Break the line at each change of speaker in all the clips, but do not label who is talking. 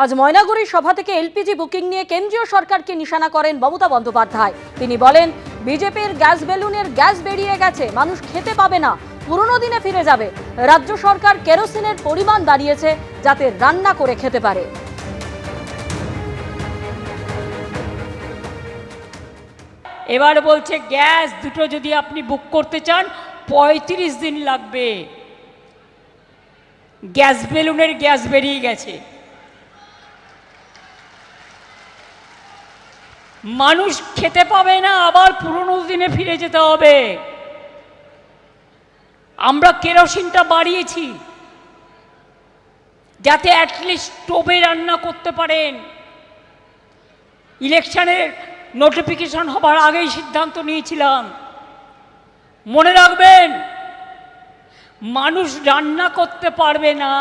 আজ ময়নাগুড়ির সভা থেকে এলপিজি বুকিং নিয়ে কেন্দ্রীয় সরকারকে নিশানা করেন মমতা বন্দ্যোপাধ্যায়। তিনি বলেন, বিজেপির গ্যাস বেলুনের গ্যাস বেরিয়ে গেছে, মানুষ খেতে পাবে না, পুরনো দিনে ফিরে যাবে। রাজ্য সরকার কেরোসিনের পরিমাণ বাড়িয়েছে যাতে রান্না করে খেতে পারে।
এবার বলছে গ্যাস দুটো যদি আপনি বুক করতে চান ৩৫ দিন লাগবে। গ্যাস বেলুনের গ্যাস বেরিয়ে গেছে, মানুষ খেতে পাবে না, আবার পুরনো দিনে ফিরে যেতে হবে। আমরা কেরোসিনটা বাড়িয়েছি যাতে অ্যাটলিস্ট স্টোভে রান্না করতে পারেন। ইলেকশনের নোটিফিকেশন হবার আগেই সিদ্ধান্ত নিয়েছিলাম। মনে রাখবেন, মানুষ রান্না করতে পারবে না,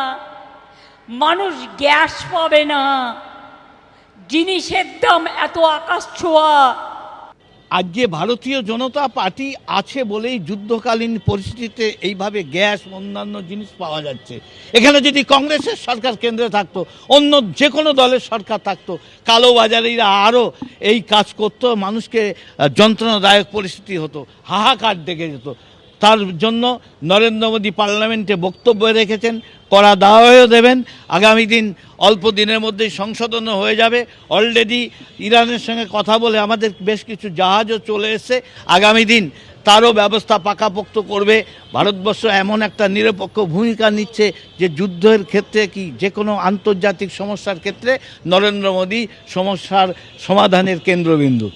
মানুষ গ্যাস পাবে না, জিনিসের দাম এত আকাশ ছোঁয়া।
আজ যে ভারতীয় জনতা পার্টি আছে বলেই যুদ্ধকালীন পরিস্থিতিতে এইভাবে গ্যাস অন্যান্য জিনিস পাওয়া যাচ্ছে। এখানে যদি কংগ্রেসের সরকার কেন্দ্রে থাকতো, অন্য যে কোনো দলের সরকার থাকতো, কালোবাজারিরা আরও এই কাজ করতো, মানুষকে যন্ত্রণাদায়ক পরিস্থিতি হতো, হাহাকার ডেকে যেত। তার জন্য নরেন্দ্র মোদী পার্লামেন্টে বক্তব্য রেখেছেন, কড়া দাওয়াও দেবেন। আগামী দিন অল্প দিনের মধ্যেই সংশোধনও হয়ে যাবে। অলরেডি ইরানের সঙ্গে কথা বলে আমাদের বেশ কিছু জাহাজও চলে এসছে। আগামী দিন তারও ব্যবস্থা পাকাপোক্ত করবে। ভারতবর্ষ এমন একটা নিরপেক্ষ ভূমিকা নিচ্ছে যে যুদ্ধের ক্ষেত্রে কি যে কোনো আন্তর্জাতিক সমস্যার ক্ষেত্রে নরেন্দ্র মোদী সমস্যার সমাধানের কেন্দ্রবিন্দু।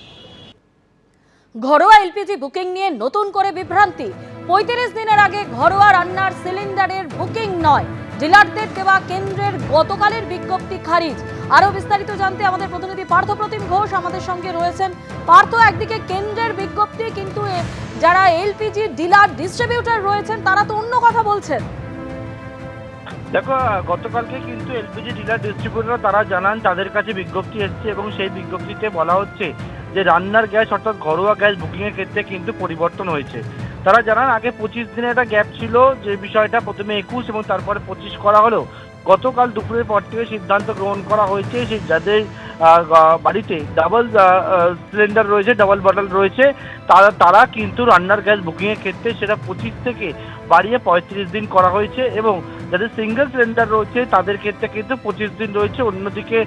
ঘরোয়া এলপিজি বুকিং নিয়ে নতুন করে বিভ্রান্তি। ৩৫ দিনের আগে ঘরোয়া রান্নার সিলিন্ডারের বুকিং নয়, ডিলারদের দেওয়া কেন্দ্রের গতকালের বিজ্ঞপ্তি খারিজ। আরো বিস্তারিত জানতে আমাদের প্রতিনিধি পার্থপ্রতিম ঘোষ আমাদের সঙ্গে রয়েছেন। পার্থ, একদিকে কেন্দ্রের বিজ্ঞপ্তি, কিন্তু যারা এলপিজি ডিলার ডিস্ট্রিবিউটর রয়েছেন তারা তো অন্য কথা বলছেন।
দেখো, গতকালকে কিন্তু এলপিজি ডিলার ডিস্ট্রিবিউটর তারা জানান তাদের কাছে বিজ্ঞপ্তি এসছে এবং সেই বিজ্ঞপ্তিতে বলা হচ্ছে যে রান্নার গ্যাস অর্থাৎ ঘরোয়া গ্যাস বুকিংয়ের ক্ষেত্রে কিন্তু পরিবর্তন হয়েছে। তারা জানান আগে ২৫ দিনের একটা গ্যাপ ছিল, যে বিষয়টা প্রথমে ২১ এবং তারপরে ২৫ করা হলো। গতকাল দুপুরের পর থেকে সিদ্ধান্ত গ্রহণ করা হয়েছে সেই যাদের বাড়িতে ডাবল সিলিন্ডার রয়েছে, ডাবল বটল রয়েছে, তারা কিন্তু রান্নার গ্যাস বুকিংয়ের ক্ষেত্রে সেটা ২৫ থেকে বাড়িয়ে ৩৫ দিন করা হয়েছে এবং যাদের সিঙ্গেল সিলিন্ডার রয়েছে তাদের ক্ষেত্রে কিন্তু ২৫ দিন রয়েছে। অন্যদিকে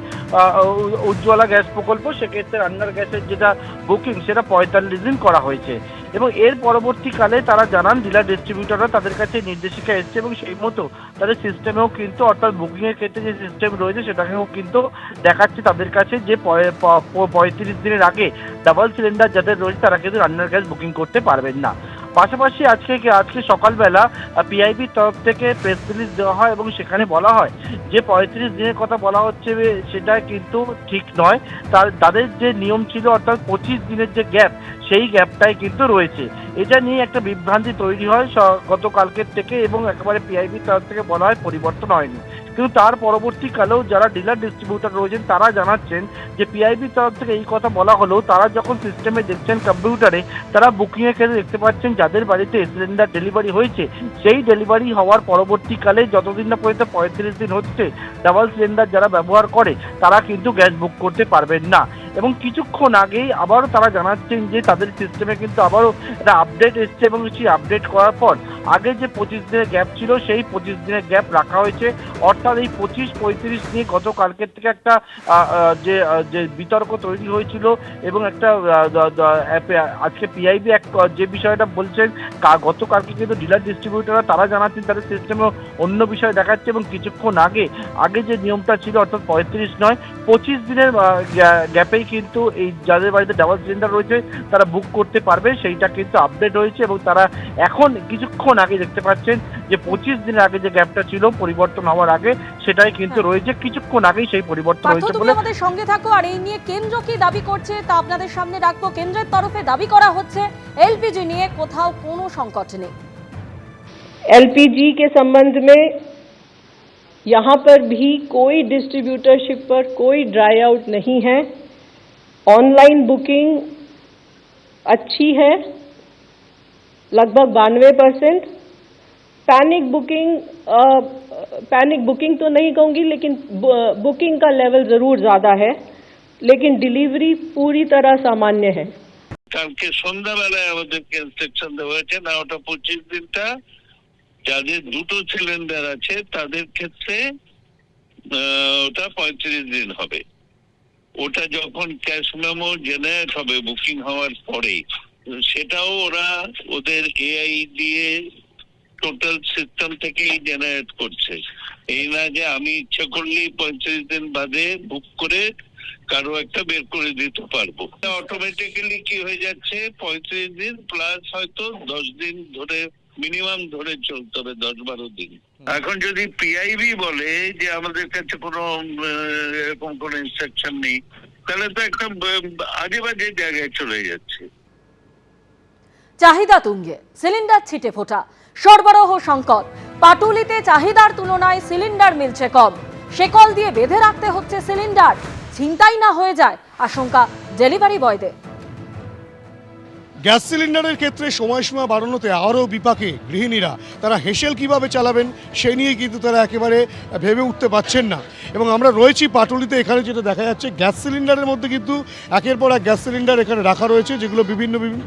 উজ্জ্বলা গ্যাস প্রকল্প, সেক্ষেত্রে রান্নার গ্যাসের যেটা বুকিং সেটা ৪৫ দিন করা হয়েছে। এবং এর পরবর্তীকালে তারা জানান ডিলার ডিস্ট্রিবিউটররা তাদের কাছে নির্দেশিকা এসছে এবং সেই মতো তাদের সিস্টেমেও কিন্তু অর্থাৎ বুকিংয়ের ক্ষেত্রে যে সিস্টেম রয়েছে সেটাকেও কিন্তু দেখাচ্ছে তাদের কাছে যে ৩৫ দিনের আগে ডাবল সিলিন্ডার যাদের রয়েছে তারা কিন্তু রান্নার গ্যাস বুকিং করতে পারবেন না। পাশাপাশি আজকে সকালবেলা পিআইবির তরফ থেকে প্রেস রিলিজ দেওয়া হয় এবং সেখানে বলা হয় যে ৩৫ দিনের কথা বলা হচ্ছে সেটা কিন্তু ঠিক নয়। তাদের যে নিয়ম ছিল অর্থাৎ ২৫ দিনের যে গ্যাপ, সেই গ্যাপটাই কিন্তু রয়েছে। এটা নিয়ে একটা বিভ্রান্তি তৈরি হয় গতকালকের থেকে এবং একেবারে পিআইবির তরফ থেকে বলা হয় পরিবর্তন হয়নি। কিন্তু তার পরবর্তীকালেও যারা ডিলার ডিস্ট্রিবিউটর রয়েছেন তারা জানাচ্ছেন যে পিআইবির তরফ থেকে এই কথা বলা হলেও তারা যখন সিস্টেমে দেখছেন কম্পিউটারে, তারা বুকিংয়ের ক্ষেত্রে দেখতে পাচ্ছেন যাদের বাড়িতে সিলিন্ডার ডেলিভারি হয়েছে সেই ডেলিভারি হওয়ার পরবর্তীকালে যতদিন না পর্যন্ত ৩৫ দিন হচ্ছে ডাবল সিলিন্ডার যারা ব্যবহার করে তারা কিন্তু গ্যাস বুক করতে পারবেন না। এবং কিছুক্ষণ আগেই আবারও তারা জানাচ্ছেন যে তাদের সিস্টেমে কিন্তু আবারও একটা আপডেট এসছে এবং সেই আপডেট করার পর আগে যে ২৫ দিনের গ্যাপ ছিল সেই ২৫ দিনের গ্যাপ রাখা হয়েছে। অর্থাৎ এই ২৫-৩৫ নিয়ে গতকালকের থেকে একটা যে বিতর্ক তৈরি হয়েছিল এবং একটা আজকে পিআইবি যে বিষয়টা বলছেন, গতকালকে কিন্তু ডিলার ডিস্ট্রিবিউটররা তারা জানাচ্ছেন তাদের সিস্টেমে অন্য বিষয় দেখাচ্ছে এবং কিছুক্ষণ আগে যে নিয়মটা ছিল অর্থাৎ ৩৫ নয় ২৫ দিনের গ্যাপেই কিন্তু এই যাদের বাড়িতে ডাবল সিলিন্ডার রয়েছে তারা বুক করতে পারবে, সেইটা কিন্তু আপডেট হয়েছে এবং তারা এখন কিছুক্ষণ আগে দেখতে পাচ্ছেন যে ২৫ দিনের আগে যে গ্যাপটা ছিল পরিবর্তন হওয়ার আগে সেটাই কিন্তু রয়েছে। কিছুক্ষণ আগেই সেই পরিবর্তন হয়েছে বলে
আমাদের সঙ্গে থাকো। আর এই নিয়ে কেন্দ্র কি দাবি করছে তা আপনাদের সামনে রাখবো। কেন্দ্রের তরফে দাবি করা হচ্ছে एलपीजी নিয়ে কোথাও কোনো সংকট নেই।
एलपीजी के संबंध में यहाँ पर भी कोई डिस्ट्रीब्यूटरशिप पर कोई ड्राई आउट नहीं है। ऑनलाइन बुकिंग अच्छी है, लगभग 92%। पैनिक बुकिंग तो नहीं कहूँगी, लेकिन बुकिंग का लेवल ज़रूर ज़्यादा है, लेकिन डिलीवरी पूरी तरह सामान्य है।
কালকে সন্ধ্যাবেলায় আমাদেরকে ইনস্ট্রাকশন দেওয়া হয়েছে না, ওটা 25 দিনটা যাদের দুটো সিলিন্ডার আছে তাদের ক্ষেত্রে ওটা 35 দিন হবে। ওটা যখন ক্যাশ মেমো জেনারেট হবে বুকিং হওয়ার পরে, সেটাও ওরা ওদের এআই দিয়ে টোটাল সিস্টেম থেকেই জেনারেট করছে। এই না যে আমি ইচ্ছা করলেই 35 দিন বাদে বুক করে কারো একটা বের করে দিতে পারবো। অটোমেটিক্যালি কি হয়ে যাচ্ছে, 35 দিন প্লাস হয়তো 10 দিন ধরে মিনিমাম ধরে চলতে হবে, 10-12 দিন। এখন যদি পিআইবি বলে যে আমাদের কাছে কোনো এরকম কোনো ইনস্ট্রাকশন নেই, তাহলে তো একটা আজে বাজে জায়গায় চলে যাচ্ছে।
চাহিদা তুঙ্গে, সিলিন্ডার ছিটে ফোটা, সরবরাহ সংকট, পাটুলিতে চাহিদার তুলনায় সিলিন্ডার মিলছে কম, শেকল দিয়ে বেঁধে রাখতে হচ্ছে সিলিন্ডার, ছিনতাই না হয়ে যায় আশঙ্কা ডেলিভারি বয়দের।
গ্যাস সিলিন্ডারের ক্ষেত্রে সময়সীমা বাড়ানোতে আরও বিপাকে গৃহিণীরা, তারা হেসেল কিভাবে চালাবেন সেই নিয়ে কিন্তু তারা একেবারে ভেবে উঠতে পারছেন না। এবং আমরা রয়েছি পাটুলিতে, এখানে যেটা দেখা যাচ্ছে গ্যাস সিলিন্ডারের মধ্যে কিন্তু একের পর এক গ্যাস সিলিন্ডার এখানে রাখা রয়েছে, যেগুলো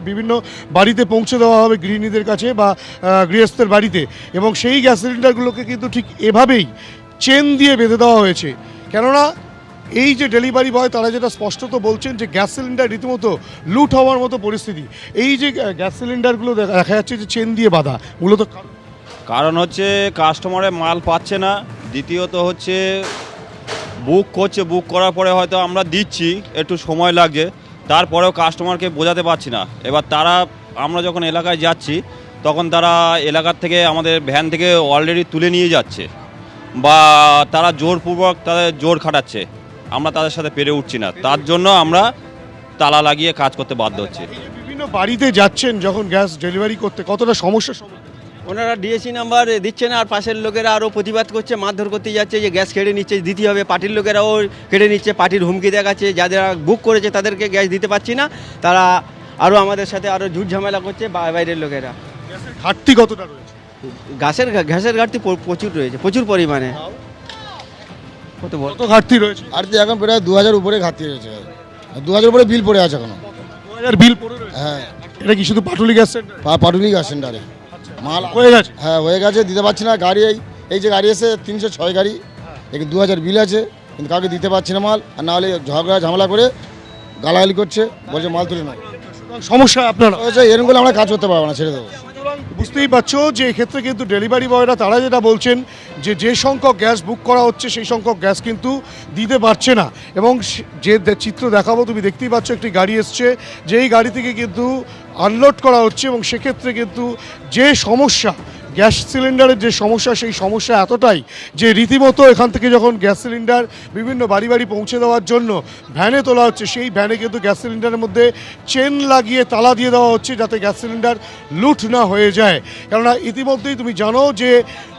বিভিন্ন বাড়িতে পৌঁছে দেওয়া হবে গৃহিণীদের কাছে বা গৃহস্থের বাড়িতে। এবং সেই গ্যাস সিলিন্ডারগুলোকে কিন্তু ঠিক এভাবেই চেন দিয়ে বেঁধে দেওয়া হয়েছে, কেননা এই যে ডেলিভারি বয় তারা যেটা স্পষ্টত বলছেন যে গ্যাস সিলিন্ডার রীতিমতো লুট হওয়ার মতো পরিস্থিতি। এই যে গ্যাস সিলিন্ডারগুলো দেখা যাচ্ছে যে চেন দিয়ে বাঁধা, মূলত
কারণ হচ্ছে কাস্টমারে মাল পাচ্ছে না, দ্বিতীয়ত হচ্ছে বুক করছে, বুক করার পরে হয়তো আমরা দিচ্ছি, একটু সময় লাগছে, তারপরেও কাস্টমারকে বোঝাতে পারছি না। এবার তারা, আমরা যখন এলাকায় যাচ্ছি তখন তারা এলাকার থেকে আমাদের ভ্যান থেকে অলরেডি তুলে নিয়ে যাচ্ছে, বা তারা জোরপূর্বক তাদের জোর খাটাচ্ছে, আমরা তাদের সাথে পেরে উঠছি না, তার জন্য আমরা তালা লাগিয়ে কাজ করতে বাধ্য হচ্ছি।
বিভিন্ন বাড়িতে যাচ্ছেন যখন গ্যাস ডেলিভারি করতে, কতটা সমস্যার সম্মুখীন?
ওনারা ডিএসি নাম্বার দিচ্ছে না, আর পাশের লোকেরা আরও প্রতিবাদ করছে, মারধর করতে যাচ্ছে যে গ্যাস কেটে নিচ্ছে, দিতে হবে। পার্টির লোকেরাও কেটে নিচ্ছে, পার্টির হুমকি দেখাচ্ছে, যাদের বুক করেছে তাদেরকে গ্যাস দিতে পারছি না, তারা আরও আমাদের সাথে আরও ঝুট ঝামেলা করছে বাইরের লোকেরা।
গ্যাসের ঘাটতি কতটা রয়েছে?
গ্যাসের ঘাটতি প্রচুর রয়েছে, প্রচুর পরিমাণে। কত
ঘাটতি রয়েছে?
ঘাটতি এখন প্রায় 2000 উপরে ঘাটতি রয়েছে, 2000 উপরে বিল পড়ে আছে এখনো।
2000 বিল পড়ে রয়েছে?
হ্যাঁ।
এটা কি শুধু Patuli gas centre?
Patuli gas সেন্টারে মাল
হয়ে গেছে?
হ্যাঁ হয়ে গেছে, দিতে পারছি না। গাড়ি এই যে গাড়ি এসে 306 গাড়ি, এখানে 2000 বিল আছে, কিন্তু কাউকে দিতে পারছি না মাল। আর না হলে ঝগড়া ঝামেলা করে গালাগালি করছে, বলছে মাল তুলে নাও।
সমস্যা আপনারা
এরকম করে আমরা কাজ করতে পারবো না, ছেড়ে দেবো।
বুঝতেই পারছো যে এক্ষেত্রে কিন্তু ডেলিভারি বয়রা তারা যেটা বলছেন যে সংখ্যক গ্যাস বুক করা হচ্ছে সেই সংখ্যক গ্যাস কিন্তু দিতে পারছে না। এবং যে চিত্র দেখাবো, তুমি দেখতেই পাচ্ছ একটি গাড়ি এসছে, যেই গাড়ি থেকে কিন্তু আনলোড করা হচ্ছে। এবং সেক্ষেত্রে কিন্তু যে সমস্যা, গ্যাস সিলিন্ডারের যে সমস্যা, সেই সমস্যা এতটাই যে রীতিমতো এখান থেকে যখন গ্যাস সিলিন্ডার বিভিন্ন বাড়ি বাড়ি পৌঁছে দেওয়ার জন্য ভ্যানে তোলা হচ্ছে, সেই ভ্যানে কিন্তু গ্যাস সিলিন্ডারের মধ্যে চেন লাগিয়ে তালা দিয়ে দেওয়া হচ্ছে, যাতে গ্যাস সিলিন্ডার লুট না হয়ে যায়। কেননা ইতিমধ্যেই তুমি জানো যে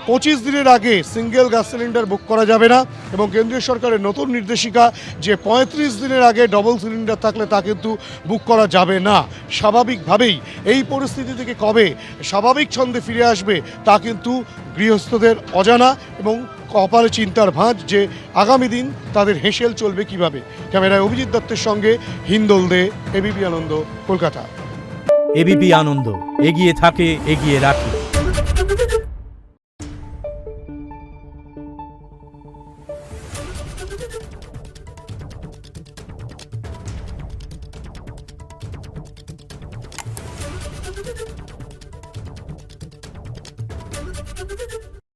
25 দিনের আগে সিঙ্গেল গ্যাস সিলিন্ডার বুক করা যাবে না, এবং কেন্দ্রীয় সরকারের নতুন নির্দেশিকা যে 35 দিনের আগে ডবল সিলিন্ডার থাকলে তা কিন্তু বুক করা যাবে না। স্বাভাবিকভাবেই এই পরিস্থিতি থেকে কবে স্বাভাবিক ছন্দে ফিরে আসবে তা কিন্তু গৃহস্থদের অজানা, এবং কপালে চিন্তার ভাঁজ যে আগামী দিন তাদের হেসেল চলবে কিভাবে। ক্যামেরায় অভিজিৎ দত্তের সঙ্গে হিন্দোল দে, এবিপি আনন্দ, কলকাতা।
এবিপি আনন্দ, এগিয়ে থাকে, এগিয়ে রাখে।
Thank you.